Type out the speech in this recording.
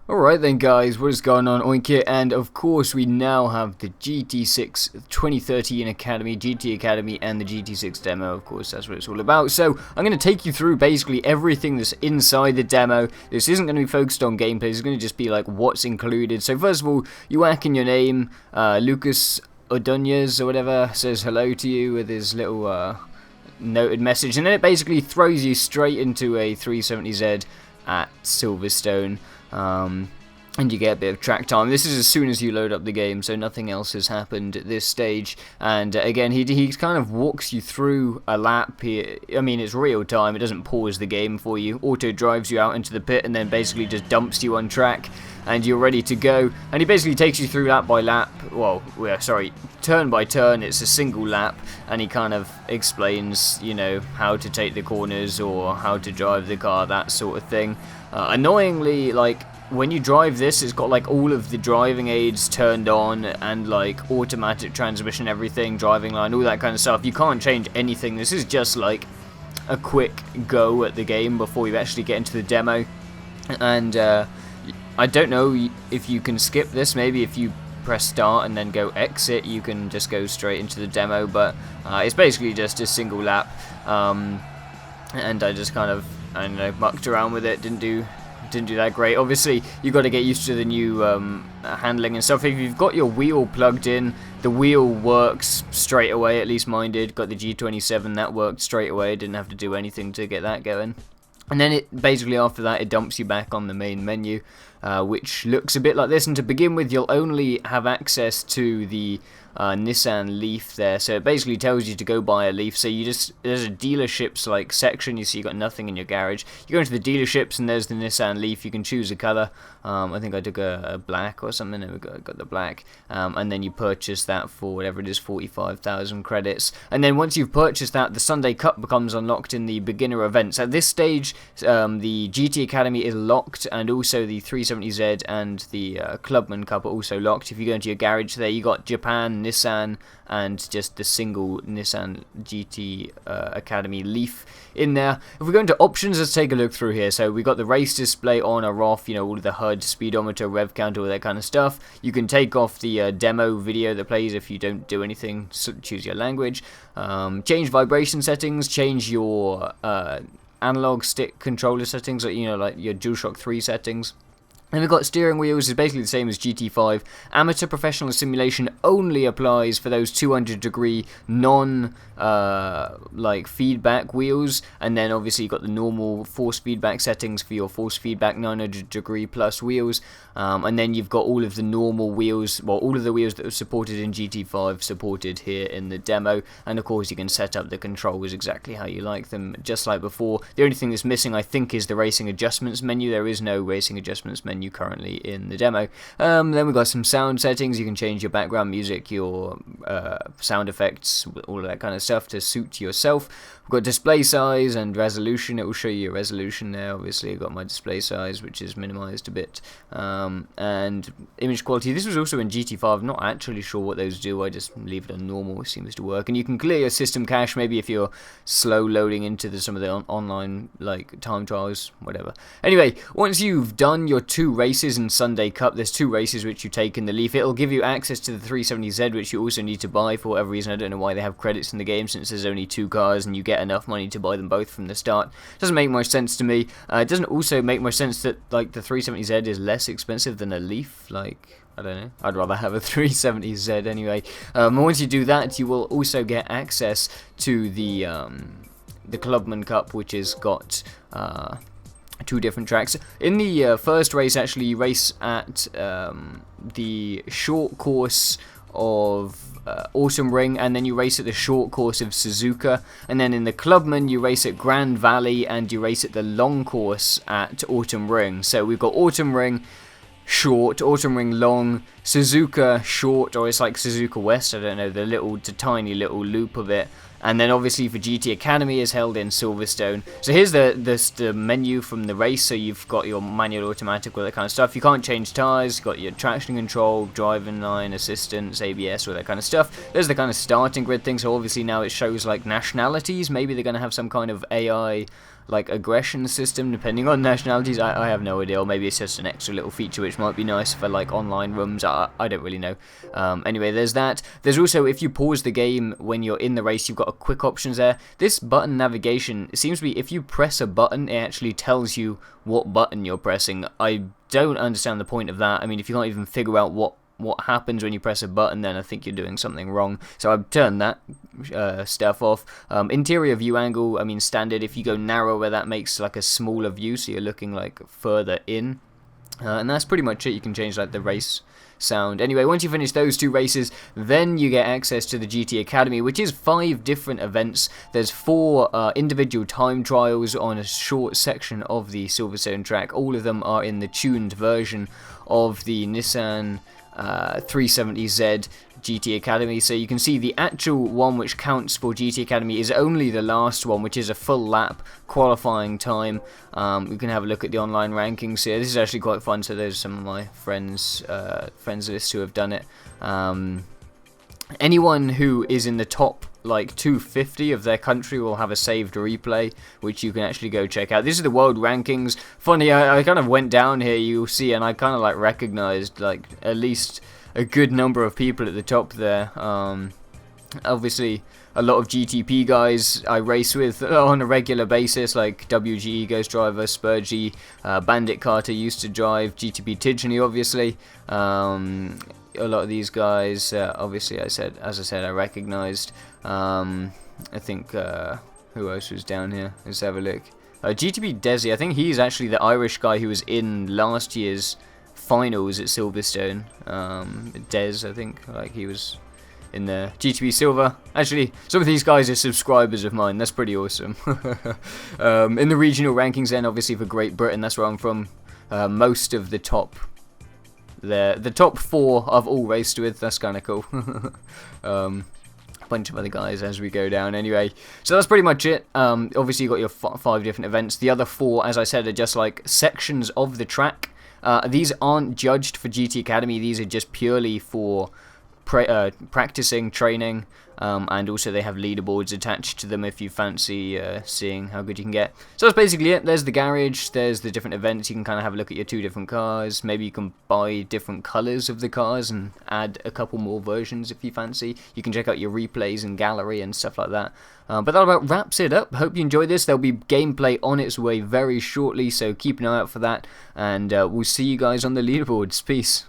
Alright then guys, what is going on? Oink here, and of course we now have the GT6 2013 Academy, GT Academy, and the GT6 Demo. Of course, that's what it's all about. So, I'm going to take you through basically everything that's inside the demo. This isn't going to be focused on gameplay, it's going to just be like what's included. So first of all, you whack in your name, Lucas Ordonez or whatever says hello to you with his little noted message, and then it basically throws you straight into a 370Z at Silverstone. And you get a bit of track time. This is as soon as you load up the game, so nothing else has happened at this stage. And again, he kind of walks you through a lap here. I mean, it's real time, it doesn't pause the game for you. Auto drives you out into the pit and then basically just dumps you on track, and you're ready to go. And he basically takes you through lap by lap, turn by turn. It's a single lap, and he kind of explains, you know, how to take the corners or how to drive the car, that sort of thing. Annoyingly, like, when you drive this, it's got like all of the driving aids turned on and like automatic transmission, everything, driving line, all that kind of stuff. You can't change anything. This is just like a quick go at the game before you actually get into the demo. And I don't know if you can skip this. Maybe if you press start and then go exit, you can just go straight into the demo, but it's basically just a single lap. And I just kind of, I don't know, mucked around with it, didn't do that great. Obviously, you got to get used to the new handling and stuff. If you've got your wheel plugged in, the wheel works straight away, at least mine did. Got the G27, that worked straight away, didn't have to do anything to get that going. And then it basically, after that, it dumps you back on the main menu, which looks a bit like this. And to begin with, you'll only have access to the Nissan Leaf there, so it basically tells you to go buy a Leaf. So there's a dealerships like section. You see you got nothing in your garage. You go into the dealerships and there's the Nissan Leaf. You can choose a color. I think I took a black or something, and we got the black, and then you purchase that for whatever it is, 45,000 credits. And then once you've purchased that, the Sunday Cup becomes unlocked in the beginner events. At this stage, the GT Academy is locked, and also the 370Z and the Clubman Cup are also locked. If you go into your garage there, you got Japan, Nissan, and just the single Nissan GT Academy Leaf in there. If we go into options, let's take a look through here. So we got the race display on or off, you know, all of the HUD, speedometer, rev counter, all that kind of stuff. You can take off the demo video that plays if you don't do anything. So choose your language. Change vibration settings, change your analog stick controller settings, like, you know, like your DualShock 3 settings. Then we've got steering wheels, is basically the same as GT5. Amateur professional simulation only applies for those 200-degree like feedback wheels, and then obviously you've got the normal force feedback settings for your force feedback 900-degree plus wheels, and then you've got all of the normal wheels, well, all of the wheels that were supported in GT5 supported here in the demo, and of course you can set up the controls exactly how you like them, just like before. The only thing that's missing, I think, is the racing adjustments menu. There is no racing adjustments menu currently in the demo. Then we've got some sound settings. You can change your background music, your sound effects, all of that kind of stuff to suit yourself. We've got display size and resolution. It will show you your resolution there. Obviously I've got my display size, which is minimized a bit, and image quality. This was also in GT5. I'm not actually sure what those do. I just leave it on normal. It seems to work. And you can clear your system cache, maybe if you're slow loading into some of the online like time trials, whatever. Anyway, once you've done your 2 races in Sunday Cup, there's 2 races which you take in the Leaf. It'll give you access to the 370Z, which you also need to buy for whatever reason. I don't know why they have credits in the game, since there's only 2 cars and you get enough money to buy them both from the start. Doesn't make much sense to me. It doesn't also make much sense that like the 370Z is less expensive than a Leaf. Like, I don't know, I'd rather have a 370Z anyway. Once you do that, you will also get access to the Clubman Cup, which has got 2 different tracks. In the first race, actually, you race at the short course of Autumn Ring, and then you race at the short course of Suzuka, and then in the Clubman you race at Grand Valley, and you race at the long course at Autumn Ring. So we've got Autumn Ring short, Autumn Ring long, Suzuka short, or it's like Suzuka West, I don't know, the tiny little loop of it, And then obviously for GT Academy is held in Silverstone. So here's the menu from the race. So you've got your manual, automatic, all that kind of stuff. You can't change tyres. You've got your traction control, driving line, assistance, ABS, all that kind of stuff. There's the kind of starting grid thing. So obviously now it shows like nationalities. Maybe they're going to have some kind of AI like aggression system depending on nationalities. I have no idea, or maybe it's just an extra little feature which might be nice for like online rooms. I don't really know. Anyway, there's that. There's also, if you pause the game when you're in the race, you've got a quick options there. This button navigation, it seems to be if you press a button, it actually tells you what button you're pressing. I don't understand the point of that. I mean, if you can't even figure out what happens when you press a button, then I think you're doing something wrong. So I've turned that stuff off. Interior view angle, I mean standard. If you go narrower, that makes like a smaller view, so you're looking like further in. And that's pretty much it. You can change like the race sound. Anyway, once you finish those 2 races, then you get access to the GT Academy, which is 5 different events. There's 4 individual time trials on a short section of the Silverstone track. All of them are in the tuned version of the Nissan 370Z GT Academy. So you can see the actual one which counts for GT Academy is only the last one, which is a full lap qualifying time. We can have a look at the online rankings here. This is actually quite fun. So there's some of my friends list who have done it. Anyone who is in the top like 250 of their country will have a saved replay, which you can actually go check out. This is the world rankings. Funny, I kind of went down here, you'll see, and I kind of like recognized like at least a good number of people at the top there. Obviously a lot of GTP guys I race with on a regular basis, like WGE Ghost Driver, Spurgy, Bandit Carter used to drive, GTP Tidgeny obviously. A lot of these guys, obviously, as I said, I recognised. I think who else was down here? Let's have a look. GTP Desi, I think he's actually the Irish guy who was in last year's finals at Silverstone. Des, I think, like he was in the GTP Silver. Actually, some of these guys are subscribers of mine. That's pretty awesome. In the regional rankings, then, obviously for Great Britain, that's where I'm from. Most of the top. The top 4 I've all raced with. That's kind of cool. A bunch of other guys as we go down. Anyway, so that's pretty much it. Obviously, you got your 5 different events. The other 4, as I said, are just like sections of the track. These aren't judged for GT Academy. These are just purely for practicing, training, and also they have leaderboards attached to them if you fancy seeing how good you can get. So that's basically it. There's the garage, there's the different events. You can kind of have a look at your 2 different cars. Maybe you can buy different colours of the cars and add a couple more versions if you fancy. You can check out your replays and gallery and stuff like that. But that about wraps it up. Hope you enjoyed this. There'll be gameplay on its way very shortly, so keep an eye out for that. And we'll see you guys on the leaderboards. Peace.